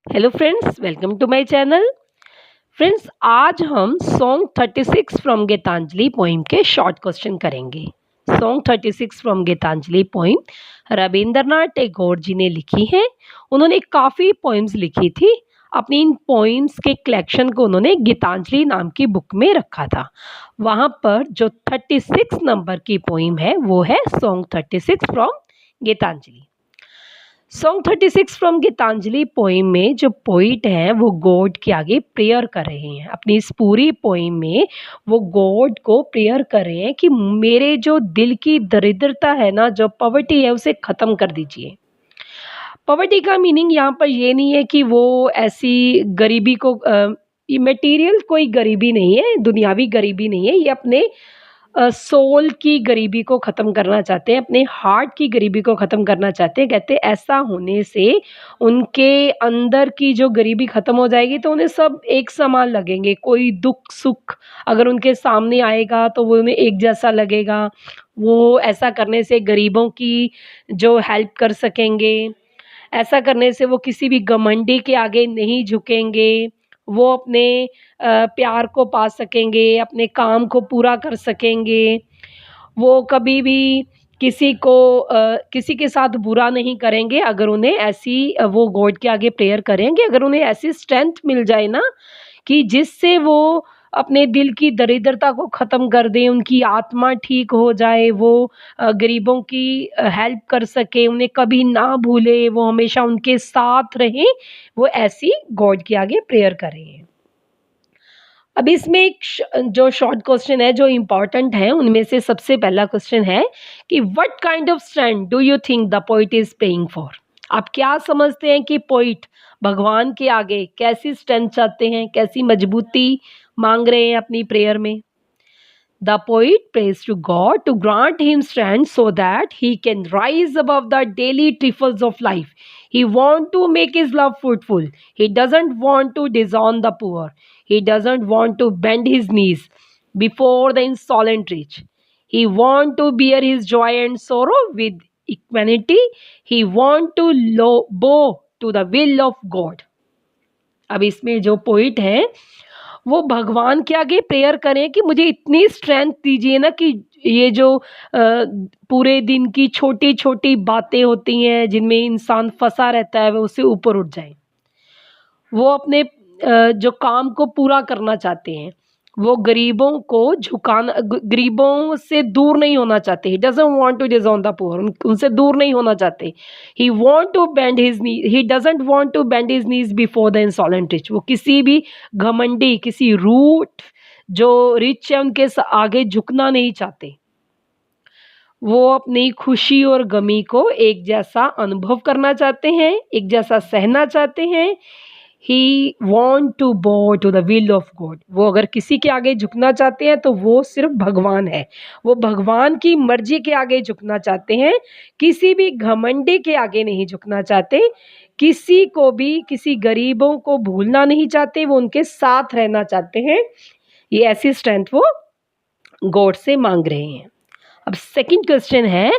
Hello friends, welcome to my channel. Friends, आज हम song 36 from Gitanjali poem के short question करेंगे। Song 36 from Gitanjali poem Rabindranath Tagore ji ने लिखी है। उन्होंने काफ़ी पोइम्स लिखी थी। अपनी इन पोइम्स के कलेक्शन को उन्होंने गीतांजलि नाम की बुक में रखा था। वहाँ पर जो 36 नंबर की पोइम है वो है song 36 from Gitanjali. Song 36 from Gitanjali poem में जो पोइट हैं वो गॉड के आगे प्रेयर कर रहे हैं। अपनी इस पूरी पोइम में वो गॉड को प्रेयर कर रहे हैं कि मेरे जो दिल की दरिद्रता है ना, जो पॉवर्टी है, उसे ख़त्म कर दीजिए। पॉवर्टी का मीनिंग यहाँ पर ये नहीं है कि वो ऐसी गरीबी को ये मटेरियल कोई गरीबी नहीं है, दुनियावी गरीबी नहीं है। ये अपने सोल की गरीबी को ख़त्म करना चाहते हैं, अपने हार्ट की गरीबी को ख़त्म करना चाहते हैं। कहते हैं ऐसा होने से उनके अंदर की जो गरीबी ख़त्म हो जाएगी तो उन्हें सब एक समान लगेंगे। कोई दुख सुख अगर उनके सामने आएगा तो वो उन्हें एक जैसा लगेगा। वो ऐसा करने से गरीबों की जो हेल्प कर सकेंगे। ऐसा करने से वो किसी भी घमंडी के आगे नहीं झुकेंगे। वो अपने प्यार को पा सकेंगे, अपने काम को पूरा कर सकेंगे। वो कभी भी किसी के साथ बुरा नहीं करेंगे अगर उन्हें ऐसी वो गॉड के आगे प्रेयर करेंगे। अगर उन्हें ऐसी स्ट्रेंथ मिल जाए ना कि जिससे वो अपने दिल की दरिद्रता को ख़त्म कर दें, उनकी आत्मा ठीक हो जाए, वो गरीबों की हेल्प कर सके, उन्हें कभी ना भूले, वो हमेशा उनके साथ रहें, वो ऐसी गॉड के आगे प्रेयर करें। अब इसमें जो शॉर्ट क्वेश्चन है जो इम्पोर्टेंट है उनमें से सबसे पहला क्वेश्चन है कि what kind of strength do you think the poet is praying for. आप क्या समझते हैं कि पोइट भगवान के आगे कैसी स्ट्रेंथ चाहते हैं, कैसी मजबूती मांग रहे हैं अपनी प्रेयर में। The poet prays to God to grant him strength so that he can rise above the daily trifles of life. He wants to make his love fruitful. He doesn't want to disown the poor. He doesn't want to bend his knees before the insolent rich. He wants to bear his joy and sorrow with equanimity. He wants to bow to the will of God. अब इसमें जो poet है वो भगवान के आगे prayer करें कि मुझे इतनी स्ट्रेंथ दीजिए ना कि ये जो पूरे दिन की छोटी छोटी बातें होती हैं जिनमें इंसान फंसा रहता है वो उससे ऊपर उठ जाए। वो अपने जो काम को पूरा करना चाहते हैं। वो गरीबों को झुकाना, गरीबों से दूर नहीं होना चाहते। He doesn't want to disown the poor, उनसे दूर नहीं होना चाहते। He want to bend his knee, he doesn't want to bend his knees before the insolent rich. वो किसी भी घमंडी, किसी रूट जो रिच है उनके आगे झुकना नहीं चाहते। वो अपनी खुशी और गमी को एक जैसा अनुभव करना चाहते हैं, एक जैसा सहना चाहते हैं। He want to bow to the will of God. वो अगर किसी के आगे झुकना चाहते हैं तो वो सिर्फ भगवान है। वो भगवान की मर्जी के आगे झुकना चाहते हैं, किसी भी घमंडी के आगे नहीं झुकना चाहते। किसी को भी, किसी गरीबों को भूलना नहीं चाहते, वो उनके साथ रहना चाहते हैं। ये ऐसी स्ट्रेंथ वो गॉड से मांग रहे हैं। अब सेकंड क्वेश्चन है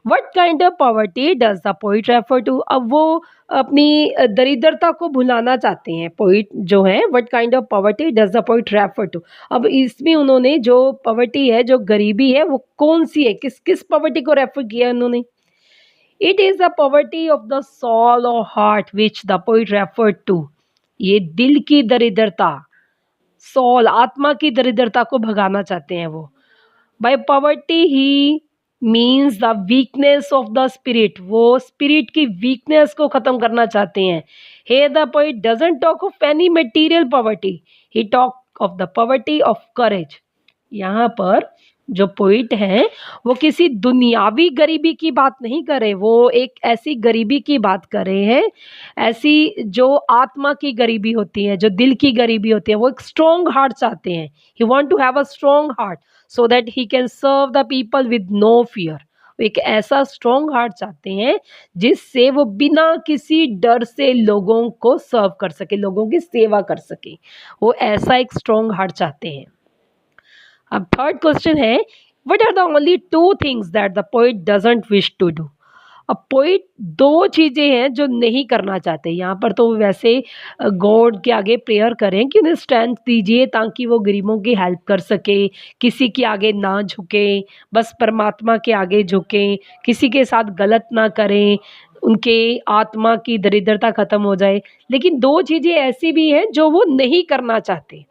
what kind of poverty does the poet refer to. अब वो अपनी दरिद्रता को भुलाना चाहते हैं। पोइट जो है what kind of poverty does the poet refer to. अब इसमें उन्होंने जो पॉवर्टी है, जो गरीबी है, वो कौन सी है, किस किस पॉवर्टी को रेफर किया उन्होंने। It is the poverty of the soul और heart which the poet refer to. ये दिल की दरिद्रता, सोल, आत्मा की दरिद्रता को भगाना चाहते हैं वो। By poverty he means the weakness of the spirit. वो स्पिरिट की वीकनेस को ख़त्म करना चाहते हैं। He the poet doesn't talk of any material poverty, he talk of the poverty of courage. यहाँ पर जो पोइट हैं वो किसी दुनियावी गरीबी की बात नहीं कर रहे, वो एक ऐसी गरीबी की बात कर रहे हैं, ऐसी जो आत्मा की गरीबी होती है, जो दिल की गरीबी होती है। वो एक स्ट्रॉन्ग हार्ट चाहते हैं। He want to have a strong heart so that he can serve the people with no fear. वो एक ऐसा स्ट्रॉन्ग हार्ट चाहते हैं जिससे वो बिना किसी डर से लोगों को सर्व कर सके, लोगों की सेवा कर सके। वो ऐसा एक स्ट्रॉन्ग हार्ट चाहते हैं। अब थर्ड क्वेश्चन है what are the only two things that the poet doesn't wish to do. अब पोइट दो चीज़ें हैं जो नहीं करना चाहते। यहाँ पर तो वैसे गॉड के आगे प्रेयर करें कि उन्हें स्ट्रेंथ दीजिए ताकि वो गरीबों की हेल्प कर सके, किसी के आगे ना झुकें, बस परमात्मा के आगे झुकें, किसी के साथ गलत ना करें, उनके आत्मा की दरिद्रता खत्म हो जाए। लेकिन दो चीज़ें ऐसी भी हैं जो वो नहीं करना चाहते।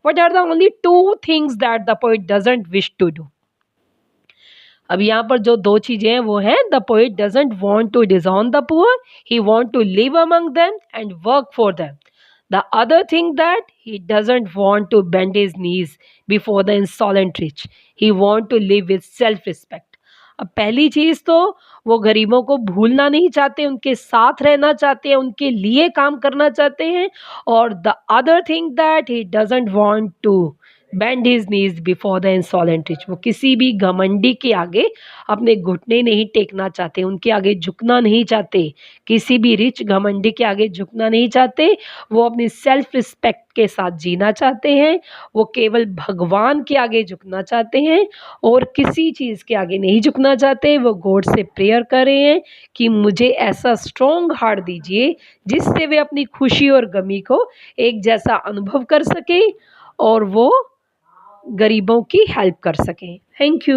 What are the only two things that the poet doesn't wish to do? अब यहाँ पर जो दो चीजें हैं वो हैं, the poet doesn't want to disown the poor, he want to live among them and work for them. The other thing that he doesn't want to bend his knees before the insolent rich, he want to live with self respect. अब पहली चीज तो वो गरीबों को भूलना नहीं चाहते, उनके साथ रहना चाहते हैं, उनके लिए काम करना चाहते हैं। और the other thing that he doesn't want to bend his knees before the insolent rich, वो किसी भी घमंडी के आगे अपने घुटने नहीं टेकना चाहते, उनके आगे झुकना नहीं चाहते, किसी भी रिच घमंडी के आगे झुकना नहीं चाहते। वो अपनी सेल्फ रिस्पेक्ट के साथ जीना चाहते हैं, वो केवल भगवान के आगे झुकना चाहते हैं और किसी चीज़ के आगे नहीं झुकना चाहते। वो गॉड से प्रेयर कर रहे हैं कि मुझे ऐसा स्ट्रॉन्ग हार्ट दीजिए जिससे वे अपनी खुशी और गमी को एक जैसा अनुभव कर सके और वो गरीबों की हेल्प कर सकें। Thank you.